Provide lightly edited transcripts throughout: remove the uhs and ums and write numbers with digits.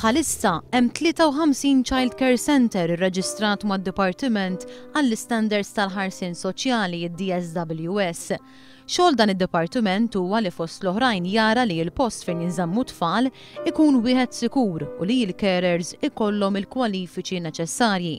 Bħalissa hemm 53 Child Care Center irreġistrat mad-Dipartiment għall-Istandards tal-Ħarsien Soċjali id-DSWS. Xogħol dan id-dipartiment huwa li fost l-oħrajn jara li l-post fejn jinżammu tfal ikun wieħed sikur u li l-carers ikollhom il-kwalifiċi neċessarji.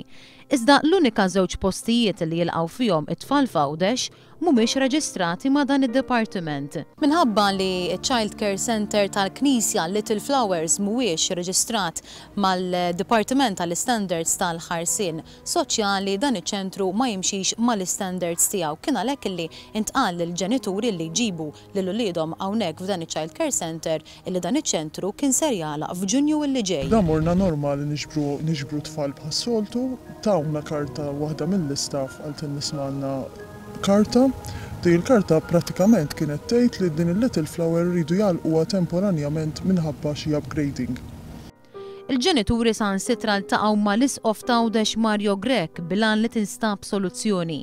Iżda l-unika żewġ postijiet li jilqgħu fihom it-tfal f'Għawdex mhumiex reġistrati ma' dan id-dipartiment. Minħabba li Child Care Center tal-Knisja Little Flowers mhuwiex reġistrat mal-Dipartiment tal-Standards tal-Ħarsien Soċjali, dan iċ-ċentru ma jimxix mal-standards tiegħu. Kien għalhekk illi intqal lill-ġenituri li jġibu lil uliedhom hawnhekk f'dan iċ-Child Care Center illi dan iċ-ċentru kien ser jagħlaq f'Ġunju illi ġej. Damurna normali niġbru tfal bħas-soltu, tawna karta waħda mill-istaff għaltin nismanna karta. Dik il-karta pratikament kienet tgħid li din il-Little Flower rridu jagħlquha temporanjament minħabba xi upgrading. Il-ġenituri sansitra ltaqgħu mal-Isqof ta' Għawdex Mario Grek bilan li tinstab soluzzjoni.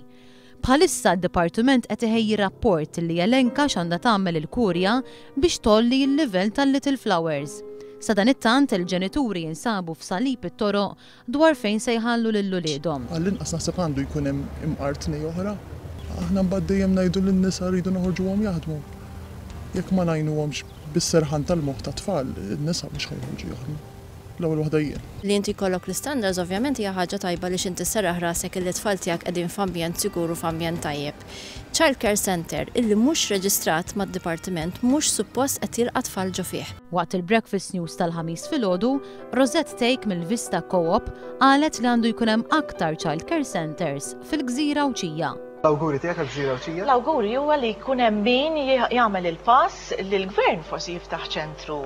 Bħalissa d-Dipartiment qed iħejji rapport li jelenka x'għandha tagħmel il-kurja biex tolli l-livell tal-Little Flowers. Sa dan it-tant il-ġenituri jinsabu f'salib it-toroq dwar fejn se jħallu lil uliedhom. Għall-inqas naħseb għandu jkun hemm imqartni oħra. Aħna mbagħad dejjem ngħidu lin-nisa rridu noħorġuhom jaħdmu. Jekk ma ngħinuhomx bis-serħan tal-moħħ ta' tfal, in-nisa mhux ħajħorġu jaħdmu. L-ewwel waħda jien. Li inti jkollok l-standards ovvjament hija ħaġa tajba li inti serraħ rasek li t-tfal tiegħek qegħdin f'ambjent siguru f'ambjent tajjeb. Child Care Center illi mhux reġistrat mad-dipartiment mhux suppost qed jilqa' tfal ġo fih. Waqt il-breakfast news tal-ħamis filgħodu, Rosette Take mill-Vista Co-op qalet li għandu jkun hemm aktar Child Care Centers fil-Gżira Awċija. L-awguri tiegħek għall-Gżira Awċija? L-awguri huwa li jkun hemm min jagħmel il-pass li l-gvern forsi jiftaħ ċentru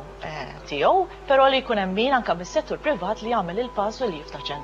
tiegħu, però li jkun hemm min anke mis-settur privat li jagħmel il-pass u li jiftaħ ċentru.